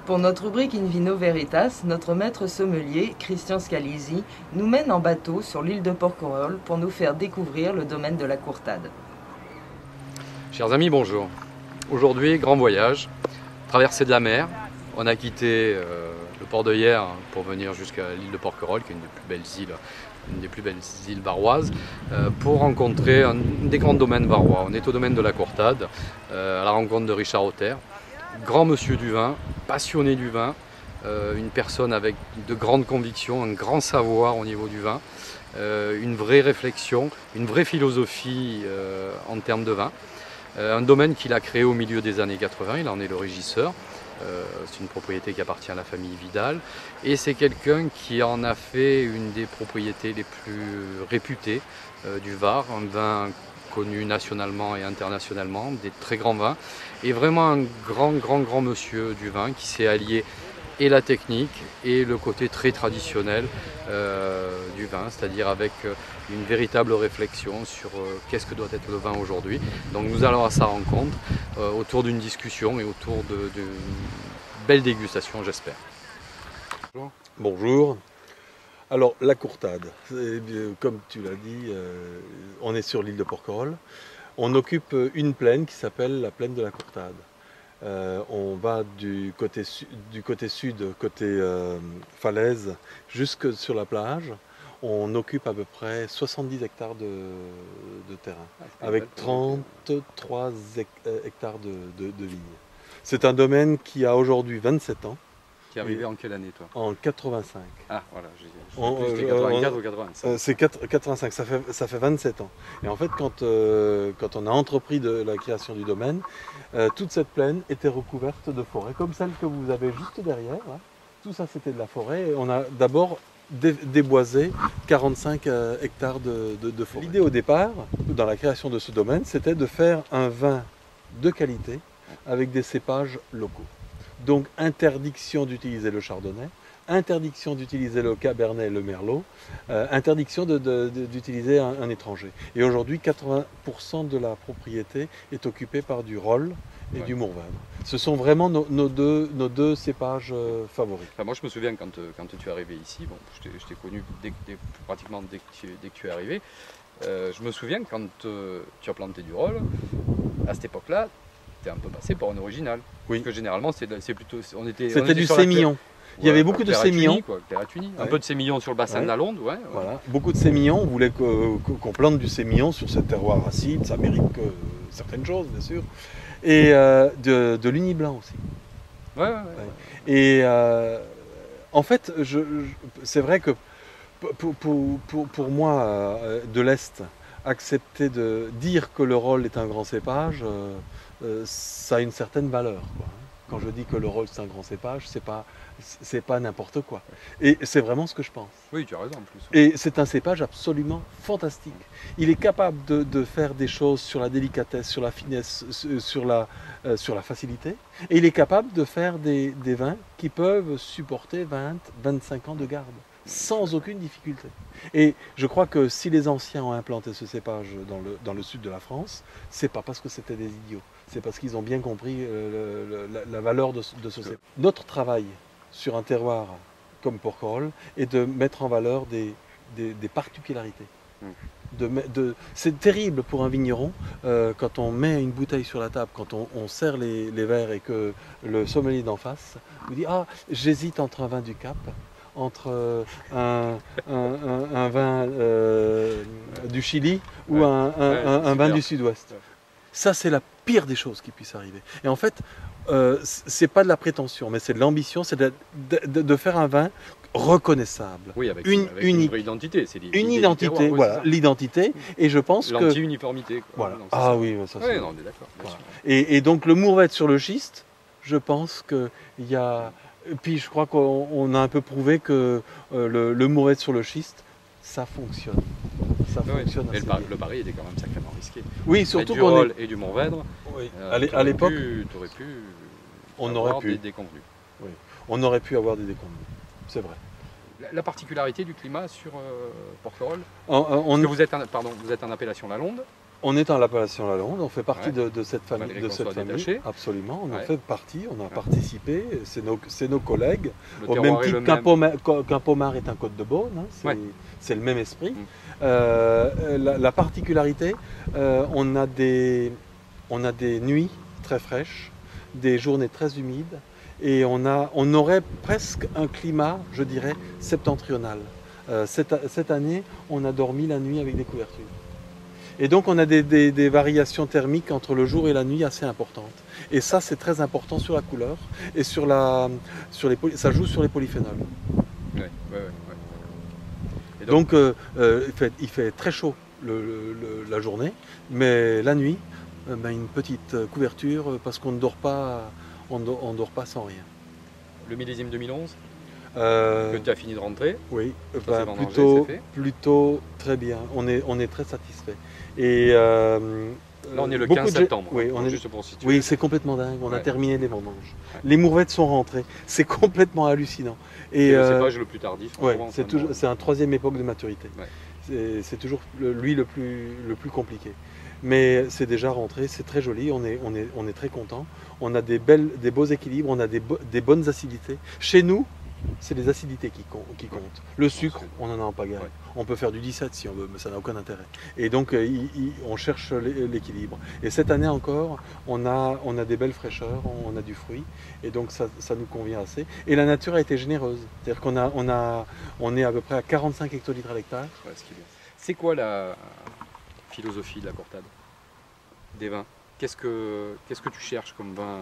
Pour notre rubrique In Vino Veritas, notre maître sommelier, Christian Scalisi, nous mène en bateau sur l'île de Porquerolles pour nous faire découvrir le domaine de la Courtade. Chers amis, bonjour. Aujourd'hui, grand voyage, traversée de la mer. On a quitté le port de Hyères pour venir jusqu'à l'île de Porquerolles, qui est une des plus belles îles varoises, pour rencontrer un des grands domaines varois. On est au domaine de la Courtade, à la rencontre de Richard Auter, grand monsieur du vin, passionné du vin, une personne avec de grandes convictions, un grand savoir au niveau du vin, une vraie réflexion, une vraie philosophie en termes de vin. Un domaine qu'il a créé au milieu des années 80, il en est le régisseur. C'est une propriété qui appartient à la famille Vidal et c'est quelqu'un qui en a fait une des propriétés les plus réputées du Var, un vin connu nationalement et internationalement, des très grands vins et vraiment un grand monsieur du vin qui s'est allié et la technique et le côté très traditionnel du vin, c'est-à-dire avec une véritable réflexion sur qu'est-ce que doit être le vin aujourd'hui. Donc nous allons à sa rencontre autour d'une discussion et autour de belles dégustations, j'espère. Bonjour. Bonjour. Alors la Courtade, comme tu l'as dit, on est sur l'île de Porquerolles. On occupe une plaine qui s'appelle la plaine de la Courtade. On va du côté sud, côté falaise, jusque sur la plage. On occupe à peu près 70 hectares de terrain, avec 33 hectares de vignes. C'est un domaine qui a aujourd'hui 27 ans. Tu es arrivé en quelle année, toi? En 85. Ah, voilà, c'était 84 ou 85. C'est 85, ça fait 27 ans. Et en fait, quand on a entrepris de la création du domaine, toute cette plaine était recouverte de forêt, comme celle que vous avez juste derrière. Là. Tout ça, c'était de la forêt. Et on a d'abord déboisé 45 hectares de forêt. L'idée au départ, dans la création de ce domaine, c'était de faire un vin de qualité avec des cépages locaux. Donc interdiction d'utiliser le chardonnay, interdiction d'utiliser le cabernet et le merlot, interdiction d'utiliser un étranger. Et aujourd'hui, 80% de la propriété est occupée par du roll et du mourvèdre. Ce sont vraiment nos deux cépages favoris. Enfin, moi je me souviens quand tu es arrivé ici, bon, je t'ai connu pratiquement dès que tu es arrivé, je me souviens quand tu as planté du roll, à cette époque-là, tu es un peu passé pour un original. Oui. Parce que généralement, c'est plutôt. C'était du sémillon. Il y avait beaucoup de sémillons. Un peu de sémillon sur le bassin de la Londe. Ouais. Voilà. Beaucoup de sémillons. On voulait qu'on plante du sémillon sur ce terroir acide. Ça mérite certaines choses, bien sûr. Et de l'uni blanc aussi. Ouais. Et en fait, c'est vrai que pour moi, de l'Est, accepter de dire que le roll est un grand cépage, ça a une certaine valeur, quoi. Quand je dis que le roll c'est un grand cépage, c'est pas n'importe quoi. Et c'est vraiment ce que je pense. Oui, tu as raison en plus. Et c'est un cépage absolument fantastique. Il est capable de faire des choses sur la délicatesse, sur la finesse, sur la facilité. Et il est capable de faire des vins qui peuvent supporter 20-25 ans de garde, sans aucune difficulté. Et je crois que si les anciens ont implanté ce cépage dans le sud de la France, c'est pas parce que c'était des idiots, c'est parce qu'ils ont bien compris la valeur de ce cépage. Notre travail sur un terroir comme Porquerolles est de mettre en valeur des particularités. C'est terrible pour un vigneron quand on met une bouteille sur la table, quand on serre les verres et que le sommelier d'en face nous dit « Ah, j'hésite entre un vin du Cap, entre un vin du Chili ou un vin du Sud-Ouest. » Ça, c'est la pire des choses qui puisse arriver. Et en fait, c'est pas de la prétention, mais c'est de l'ambition, c'est de faire un vin reconnaissable. Oui, avec une vraie identité. C'est une identité, voilà, l'identité. Et je pense que... L'anti-uniformité. Voilà. Ah oui, ça c'est... Oui, on est d'accord. Voilà. Et donc le mourvèdre sur le schiste, je pense qu'il y a... Puis je crois qu'on a un peu prouvé que le mourvèdre sur le schiste, ça fonctionne. Ça fonctionne assez bien. Le pari était quand même sacrément risqué. Oui, surtout du roll et du mourvèdre. Oui. À l'époque, on aurait pu des déconvenus. Oui. On aurait pu avoir des déconvenus. C'est vrai. La particularité du climat sur Porquerolles, vous êtes en appellation la Londe. On est en l'appellation Lalonde, on fait partie Ouais. de cette famille. Malgré qu'on soit détaché. Absolument, on en Ouais. fait partie, on a participé, c'est nos collègues. Le Au même terroir est titre le même. qu'un Pommard est un Côte de Beaune, hein, Ouais. c'est le même esprit. Mm. La particularité, on a des nuits très fraîches, des journées très humides, et on aurait presque un climat, je dirais, septentrional. Cette année, on a dormi la nuit avec des couvertures. Et donc on a des variations thermiques entre le jour et la nuit assez importantes. Et ça, c'est très important sur la couleur et ça joue sur les polyphénols. Ouais. Et Donc il fait très chaud la journée, mais la nuit, une petite couverture parce qu'on ne dort pas, on dort pas sans rien. le millésime 2011, Euh, que tu as fini de rentrer. Oui, Ça, c'est vendangé, plutôt, c'est fait. plutôt très bien. On est très satisfait. Et Là, on est le beaucoup 15 de septembre. Oui, hein, on est... juste pour situer. oui, c'est complètement dingue. On a Ouais. terminé les vendanges. Ouais. Les mourvettes sont rentrées. C'est complètement hallucinant. C'est Et le cépage le plus tardif. en ouais, Provence, c'est un troisième époque de maturité. Ouais. C'est toujours lui le plus compliqué. Mais c'est déjà rentré, c'est très joli, on est très content. On a des beaux équilibres, on a des bonnes acidités. Chez nous, c'est les acidités qui comptent. Le sucre, on en a en pagaille. Ouais. On peut faire du 17 si on veut, mais ça n'a aucun intérêt. Et donc, on cherche l'équilibre. Et cette année encore, on a des belles fraîcheurs, on a du fruit, et donc ça nous convient assez. Et la nature a été généreuse. C'est-à-dire on est à peu près à 45 hectolitres à l'hectare. Ouais, ce qui est bien. C'est quoi la philosophie de la Courtade des vins? Qu'est-ce que tu cherches comme vin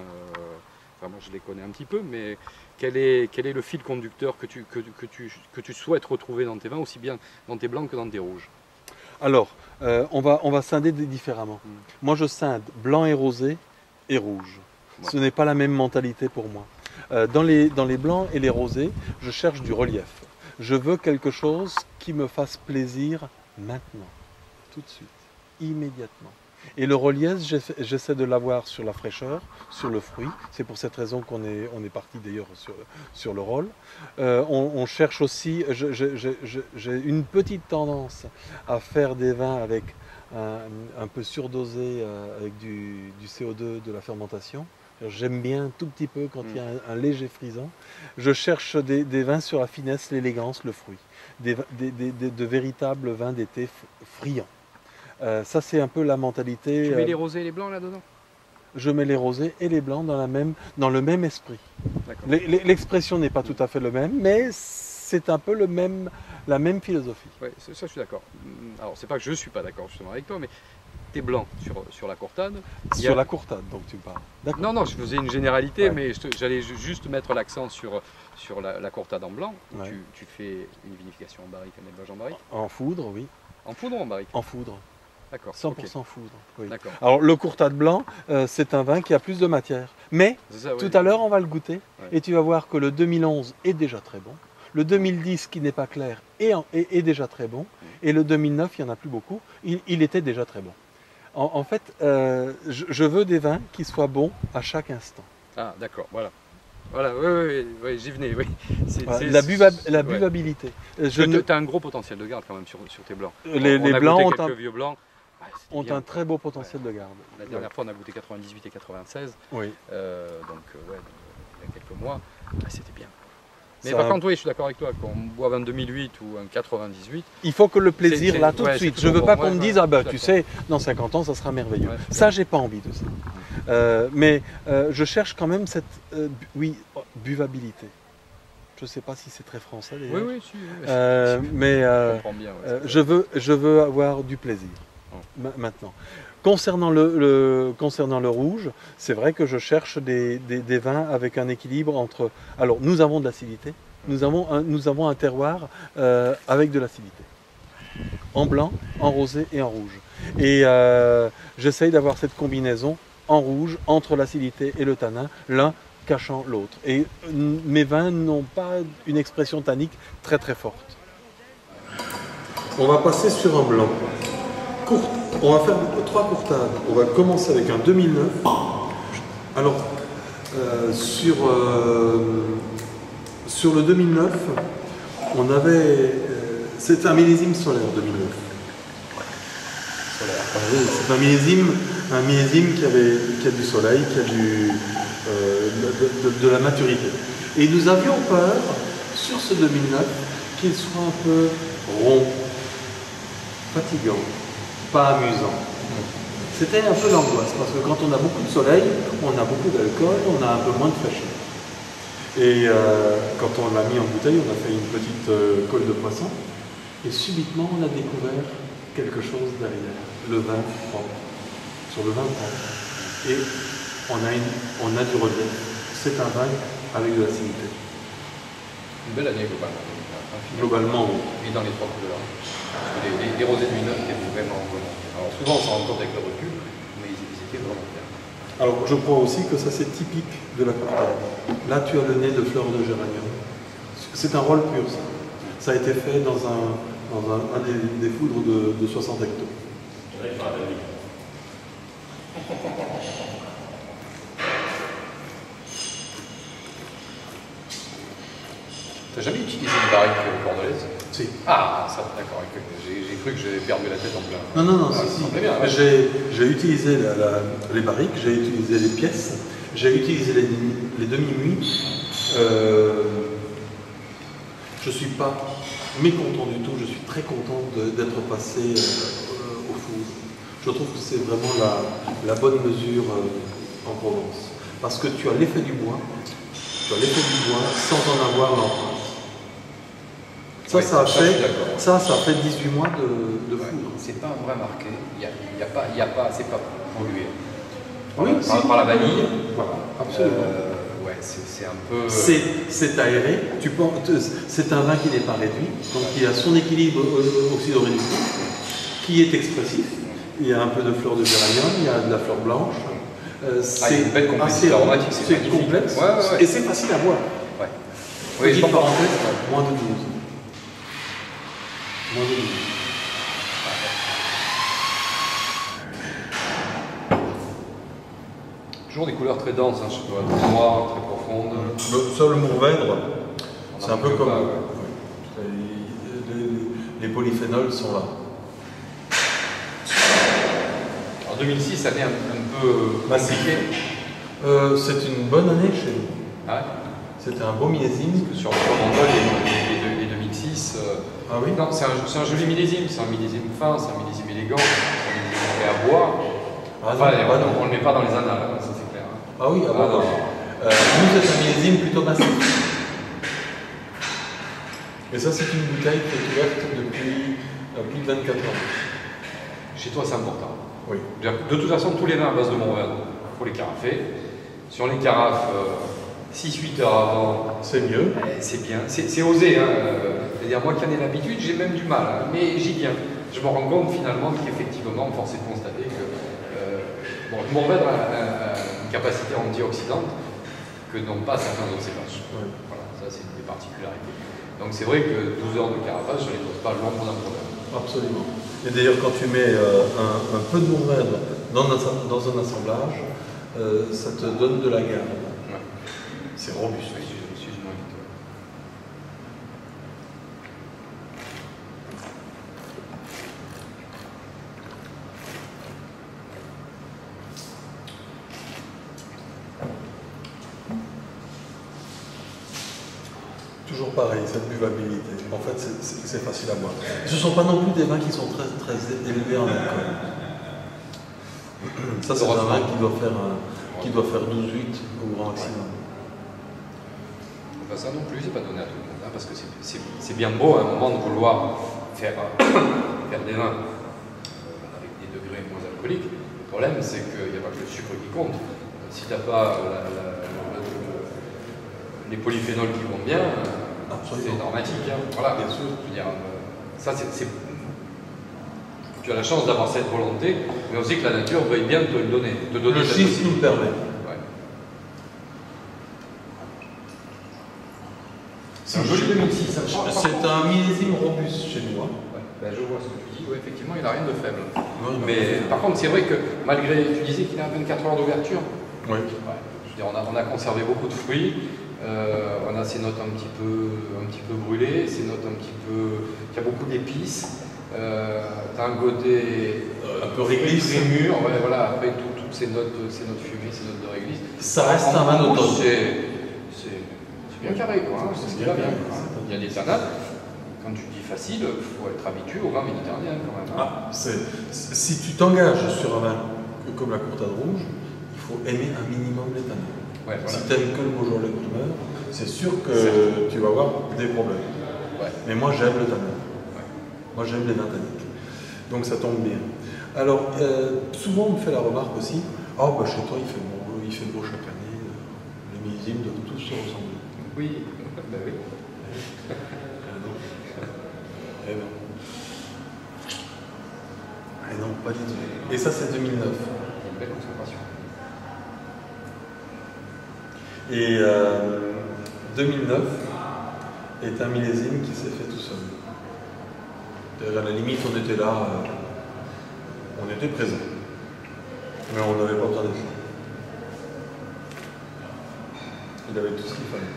enfin, moi je les connais un petit peu, mais quel est le fil conducteur que tu souhaites retrouver dans tes vins, aussi bien dans tes blancs que dans tes rouges? Alors, on va scinder différemment. Mm. Moi, je scinde blanc et rosé et rouge. Ouais. Ce n'est pas la même mentalité pour moi. Dans les blancs et les rosés, je cherche du relief. Je veux quelque chose qui me fasse plaisir maintenant, tout de suite, immédiatement. Et le relief, j'essaie de l'avoir sur la fraîcheur, sur le fruit. C'est pour cette raison qu'on est parti d'ailleurs sur le rôle. On cherche aussi, j'ai une petite tendance à faire des vins avec un peu surdosé avec du CO2 de la fermentation. J'aime bien un tout petit peu quand il y a un léger frisant. Je cherche des vins sur la finesse, l'élégance, le fruit. De véritables vins d'été friands. Ça, c'est un peu la mentalité. Tu mets les rosés et les blancs là-dedans? Je mets les rosés et les blancs dans le même esprit. L'expression n'est pas tout à fait le même, mais c'est un peu la même philosophie. Ouais, ça je suis d'accord. Alors c'est pas que je suis pas d'accord justement avec toi, mais t'es blanc sur la Courtade. Sur la Courtade, donc tu parles. Non, non, je faisais une généralité, Ouais. mais j'allais juste mettre l'accent sur la Courtade en blanc. Ouais. Tu fais une vinification en barrique, un élevage en barrique. En foudre, oui. En poudre ou en barrique? En foudre. D'accord. 100% ok. foudre. Oui. D'accord. Alors le Courtade blanc, c'est un vin qui a plus de matière. Mais C'est ça, tout ouais. à l'heure, on va le goûter Ouais. et tu vas voir que le 2011 est déjà très bon. Le 2010, qui n'est pas clair, est déjà très bon. Et le 2009, il n'y en a plus beaucoup, il était déjà très bon. En fait, je veux des vins qui soient bons à chaque instant. Ah, d'accord, voilà. Voilà, oui, j'y venais, oui. Voilà, C'est- la ouais. buvabilité. Tu as un gros potentiel de garde quand même sur tes blancs. Les on a blancs goûté ont quelques vieux blancs. Ouais, c'était ont bien. un très beau potentiel de garde. La dernière fois, on a goûté 98 et 96, Oui. ouais, il y a quelques mois. Ah, c'était bien. Mais Ça- par contre, oui, je suis d'accord avec toi, qu'on boive un 2008 ou un 98, Il faut que le plaisir C'est- là tout ouais, de suite. c'est Je veux toujours pas bon. qu'on Ouais, me dise ouais, ah ben je tu suis sais dans 50 ans ça sera merveilleux. Ouais, Ça j'ai pas envie de ça. Mais je cherche quand même cette buvabilité. Je sais pas si c'est très français d'ailleurs. Oui, oui, si, oui. Mais Je comprends bien. ouais, je veux avoir du plaisir maintenant. Concernant le rouge, c'est vrai que je cherche des vins avec un équilibre entre. Alors nous avons de l'acidité, nous avons un terroir avec de l'acidité. En blanc, en rosé et en rouge. Et j'essaye d'avoir cette combinaison en rouge entre l'acidité et le tanin, l'un cachant l'autre. Et mes vins n'ont pas une expression tannique très très forte. On va passer sur un blanc. On va faire 3 courtades. On va commencer avec un 2009. Alors, sur le 2009, on avait... c'est un millésime solaire 2009. solaire. Oui, c'est un millésime qui a du soleil, qui a de la maturité. Et nous avions peur, sur ce 2009, qu'il soit un peu rond, fatigant, pas amusant. C'était un peu l'angoisse, parce que quand on a beaucoup de soleil, on a beaucoup d'alcool, on a un peu moins de fraîcheur. Et quand on l'a mis en bouteille, on a fait une petite colle de poisson, et subitement on a découvert quelque chose derrière, le vin propre, sur le vin propre. Et on a du relief. C'est un vin avec de l'acidité. Une belle année globalement. Globalement, oui. Et dans les trois couleurs. Parce que les rosés de 2009 étaient vraiment bien. Alors souvent on s'en rend compte avec le recul, mais ils étaient vraiment bien. Alors je crois aussi que ça c'est typique de la Cortade. Là tu as le nez de fleurs de géranium. C'est un rôle pur ça. Ça a été fait dans un des foudres de 60 hectos. T'as jamais utilisé une barrique bordelaise? Si. Ah, ça, d'accord. J'ai cru que j'avais perdu la tête en plein. Non, Ah, si. bien, ouais. J'ai utilisé les barriques, j'ai utilisé les pièces, j'ai utilisé les demi-muits. Je ne suis pas mécontent du tout, je suis très content d'être passé au four. Je trouve que c'est vraiment la bonne mesure en Provence. Parce que tu as l'effet du bois, sans en avoir l'empreinte. Ça a fait 18 mois de foudre. C'est pas un vrai marqué, c'est pas pollué. Oui, par la vanille. Voilà, absolument. Ouais, c'est un peu. C'est aéré. C'est un vin qui n'est pas réduit, donc qui a son équilibre oxydoréductif, qui est expressif. Il y a un peu de fleur de géranium, il y a de la fleur blanche. C'est une belle complexité aromatique, c'est complexe ouais. et c'est facile à boire. Ouais. Petite Oui, parenthèse, moins de 12. Moins de 12. Toujours des couleurs très denses, hein, je sais pas, très noires, très profondes. Le Mourvèdre, c'est un peu comme. Pas, les polyphénols sont là. En 2006, année un peu compliquée. C'est une bonne année chez nous. Ah ouais. C'était un beau millésime. Parce que sur Mandol, les 2006. Ah oui. Non, c'est un joli millésime. C'est un millésime fin, c'est un millésime élégant, c'est un millésime prêt à boire. Enfin, on ne le met pas dans les annales, ça c'est clair. Hein. Ah oui, non. Nous, c'est un millésime plutôt massif. Et ça, c'est une bouteille qui est ouverte depuis plus de 24 ans. Chez toi, c'est important. Oui. De toute façon, tous les vins à base de Mourvèdre, il faut les carafer. Si on les carafe 6-8 heures avant, c'est mieux. C'est bien. C'est osé. Hein. C'est-à-dire, moi qui en ai l'habitude, j'ai même du mal. Hein. Mais j'y viens. Je me rends compte finalement qu'effectivement, force est de constater que le Mourvèdre a une capacité antioxydante que n'ont pas certains autres cépages. Oui. Voilà, ça c'est une des particularités. Donc c'est vrai que 12 heures de carafage, je ne les pose pas l'ombre d'un problème. Absolument. Et d'ailleurs, quand tu mets un peu de Mourvèdre dans un assemblage, ça te donne de la gamme. Ouais. C'est robuste. Oui, je suis moins vite. Toujours pareil, cette buvabilité. En fait, c'est facile à boire. Ce ne sont pas non plus des vins qui sont très, très élevés en alcool. Ça, c'est un vin qui doit faire 12,8 au grand maximum. Enfin, ça non plus, c'est pas donné à tout le monde, hein, parce que c'est bien beau à un moment de vouloir faire des vins avec des degrés moins alcooliques. Le problème, c'est qu'il n'y a pas que le sucre qui compte. Si tu n'as pas les polyphénols qui vont bien, c'est dramatique. Hein. Voilà, bien sûr. Je veux dire, ça, tu as la chance d'avoir cette volonté, mais aussi que la nature veuille bien te le donner. Le chiffre nous le permet. Ouais. C'est un joli 2006. C'est un millésime robuste chez nous. Hein. Ouais. Ben, je vois ce que tu dis. Ouais, effectivement, il n'a rien de faible. Ouais, mais par contre, c'est vrai que malgré, tu disais qu'il a 24 heures d'ouverture. Oui. Ouais. Je veux dire, on a conservé beaucoup de fruits. On a ces notes un petit peu brûlées, ces notes un petit peu qui a beaucoup d'épices. T'as un côté un peu réglisse. Très mûr, ouais, voilà, avec toutes ces notes fumées, ces notes de réglisse. Ça reste un vin d'automne. C'est bien carré, quoi. Hein, c'est bien, bien. Il y a des tannades. Quand tu dis facile, il faut être habitué au vin méditerranéen quand même. Hein. Si tu t'engages sur un vin comme la Courtade Rouge, il faut aimer un minimum les tannades. Ouais, voilà. Si tu aimes que le Beaujolais primeur, c'est sûr que tu vas avoir des problèmes. Ouais. Mais moi j'aime le tannin. Ouais. Moi j'aime les vins tanniques. Donc ça tombe bien. Alors, souvent on me fait la remarque aussi, oh bah chez toi il fait beau chaque année, les millésimes doivent tous se ressembler. Oui, bah oui. Eh non. Eh non, pas du tout. Et ça c'est 2009. Il y a une belle concentration. Et 2009 est un millésime qui s'est fait tout seul. À la limite, on était là, on était présent, mais on n'avait pas besoin d'être là. Il avait tout ce qu'il fallait.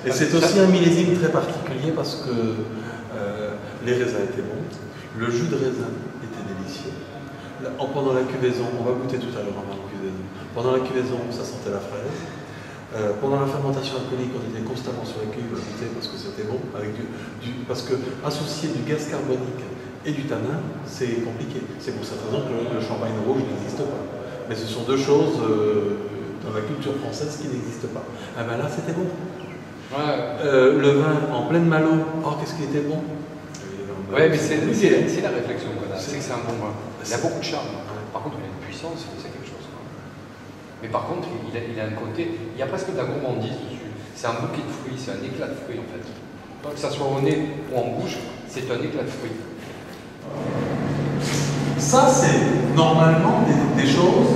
Et c'est aussi un millésime très particulier parce que les raisins étaient bons, le jus de raisin était délicieux. Pendant la cuvaison, on va goûter tout à l'heure avant la cuvaison. Pendant la cuvaison, ça sentait la fraise. Pendant la fermentation alcoolique, on était constamment sur la cuve à goûter parce que c'était bon, parce que associer du gaz carbonique et du tanin, c'est compliqué. C'est pour cette raison que le champagne rouge n'existe pas. Mais ce sont deux choses dans la culture française qui n'existent pas. Ah ben là, c'était bon. Ouais. Le vin en pleine malo, oh qu'est-ce qui était bon. Ouais, mais c'est la réflexion qu'on a. C'est que c'est un bon vin. Il a beaucoup de charme. Par contre, il a une puissance, c'est quelque chose. Mais par contre, il a un côté, il y a presque de la gourmandise dessus. C'est un bouquet de fruits, c'est un éclat de fruits en fait. Donc que ça soit au nez ou en bouche, c'est un éclat de fruits. Ça, c'est normalement des choses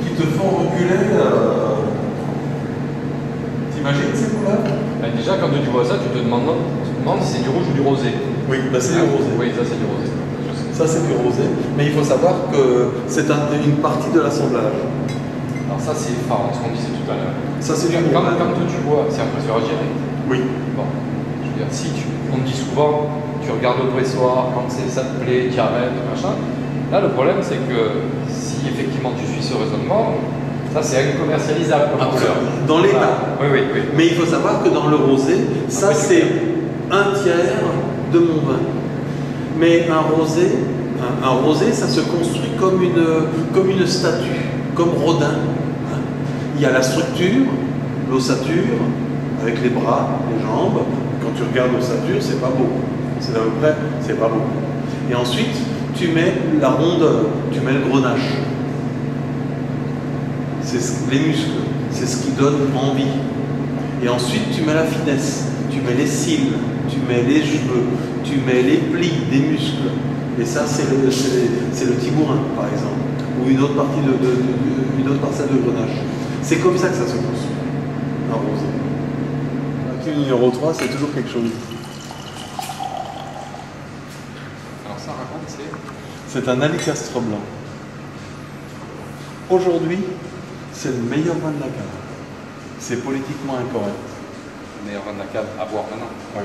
qui te font reculer. T'imagines ces couleurs? Ben déjà, quand tu vois ça, tu te demandes si c'est du rouge ou du rosé. Oui, ben c'est du rosé. Oui, ça c'est du rosé. Ça c'est du rosé, mais il faut savoir que c'est une partie de l'assemblage. Alors ça c'est phare, ce qu'on disait tout à l'heure. Ça c'est du quand tu vois, c'est un pressoir à gérer. Oui. Bon, je veux dire, on te dit souvent, tu regardes au pressoir, quand ça te plaît, tu arrêtes, machin. Là le problème c'est que si effectivement tu suis ce raisonnement, ça c'est incommercialisable comme couleur. Dans l'état. Oui. Mais il faut savoir que dans le rosé, ça c'est un tiers de mon vin. Mais un rosé, ça se construit comme une statue, comme Rodin. Il y a la structure, l'ossature, avec les bras, les jambes. Quand tu regardes l'ossature, c'est pas beau. C'est à peu près, c'est pas beau. Et ensuite, tu mets la rondeur, tu mets le grenache. C'est les muscles, c'est ce qui donne envie. Et ensuite, tu mets la finesse, tu mets les cils, tu mets les cheveux, tu mets les plis des muscles. Et ça, c'est le tibourin, par exemple, ou une autre parcelle de grenache. C'est comme ça que ça se construit, un rosé. Le numéro 3, c'est toujours quelque chose. Alors ça raconte, c'est un alicastre blanc. Aujourd'hui, c'est le meilleur vin de la cave. C'est politiquement incorrect. Le meilleur vin de la cave à boire maintenant. Oui.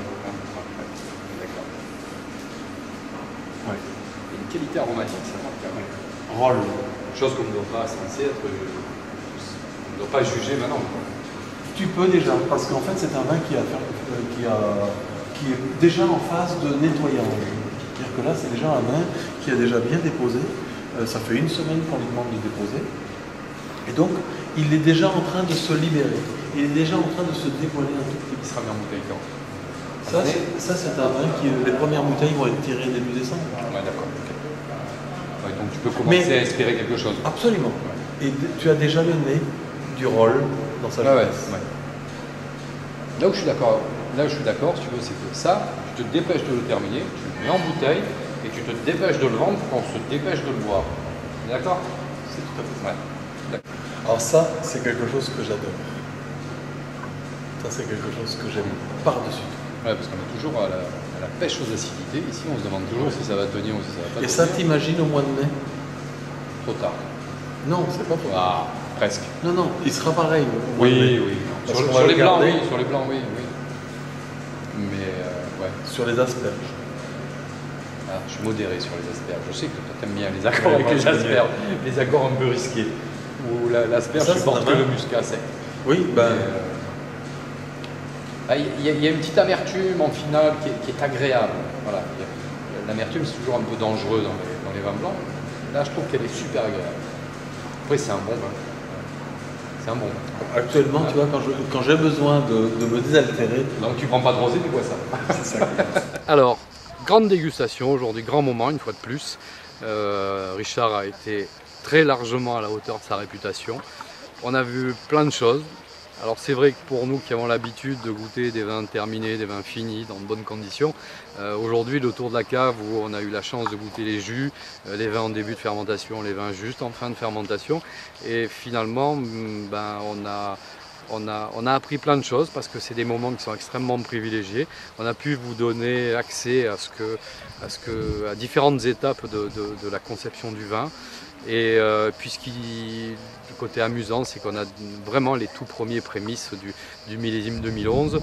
D'accord. Oui. Il y a une qualité aromatique, ça marque. Roll. Chose qu'on ne doit pas censé être. On ne doit pas juger maintenant. Tu peux déjà, parce qu'en fait c'est un vin qui est déjà en phase de nettoyage. C'est-à-dire que là c'est déjà un vin qui a déjà bien déposé. Ça fait une semaine qu'on lui demande de déposer. Et donc il est déjà en train de se libérer. Il est déjà en train de se dévoiler un tout petit peu. Il sera mis en bouteille quand? Ça c'est un vin qui, les premières bouteilles vont être tirées début décembre. Ouais, d'accord. Okay. Ouais, donc tu peux commencer à espérer quelque chose. Absolument. Ouais. Et tu as déjà le nez du rôle dans sa jeunesse. Ouais. Là où je suis d'accord, si tu veux, c'est que ça, tu te dépêches de le terminer, tu le mets en bouteille et tu te dépêches de le vendre pour qu'on se dépêche de le boire. D'accord? C'est tout à fait ça. Ouais. Alors ça, c'est quelque chose que j'adore. Ça, c'est quelque chose que j'aime par-dessus tout. Ouais, parce qu'on est toujours à la pêche aux acidités. Ici, on se demande toujours si ça va tenir ou si ça va pas tenir. Et ça, t'imagines au mois de mai? Trop tard. Non, c'est pas trop tard. Ah, presque. Non, il sera pareil. Oui. Sur les blancs, oui. Sur les blancs, oui. Mais, ouais. Sur les asperges. Ah, je suis modéré sur les asperges. Je sais que toi t'aimes bien les accords avec les asperges, les accords un peu risqués. Ou l'asperge supporte que le muscat sec. Oui, ben. Il y a une petite amertume en finale qui est agréable. Voilà. L'amertume, c'est toujours un peu dangereux dans les vins blancs. Là, je trouve qu'elle est super agréable. Après, c'est un bon vin. C'est un bon vin. Actuellement, tu vois, quand j'ai besoin de me désaltérer. Donc, tu prends pas de rosé, tu bois ça. C'est ça. Alors, grande dégustation aujourd'hui, grand moment, une fois de plus. Richard a été très largement à la hauteur de sa réputation. On a vu plein de choses. Alors c'est vrai que pour nous qui avons l'habitude de goûter des vins terminés, des vins finis, dans de bonnes conditions, aujourd'hui le tour de la cave où on a eu la chance de goûter les jus, les vins en début de fermentation, les vins juste en fin de fermentation, et finalement on a appris plein de choses parce que c'est des moments qui sont extrêmement privilégiés. On a pu vous donner accès à différentes étapes de la conception du vin. Et le côté amusant, c'est qu'on a vraiment les tout premiers prémices du millésime 2011,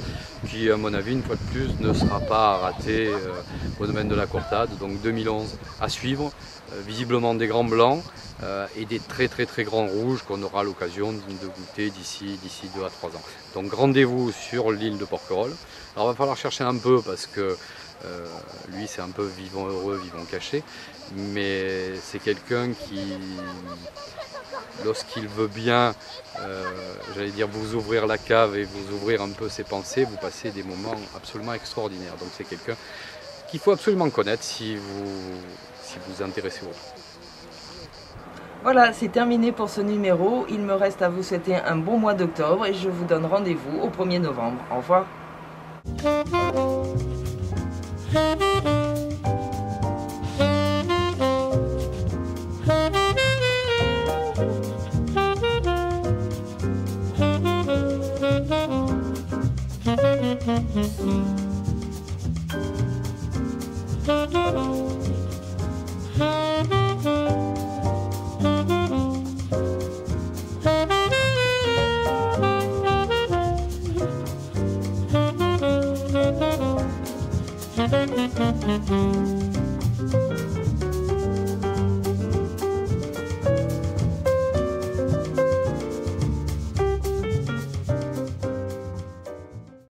qui à mon avis, une fois de plus, ne sera pas à rater au domaine de la Courtade. Donc 2011 à suivre, visiblement des grands blancs et des très très très grands rouges qu'on aura l'occasion de goûter d'ici 2 à 3 ans. Donc rendez-vous sur l'île de Porquerolles. Alors il va falloir chercher un peu parce que lui c'est un peu vivant heureux, vivant caché, mais c'est quelqu'un qui, lorsqu'il veut bien, j'allais dire, vous ouvrir la cave et vous ouvrir un peu ses pensées, vous passez des moments absolument extraordinaires. Donc c'est quelqu'un qu'il faut absolument connaître si vous vous intéressez au vin. Voilà, c'est terminé pour ce numéro. Il me reste à vous souhaiter un bon mois d'octobre et je vous donne rendez-vous au 1er novembre. Au revoir. Thank you.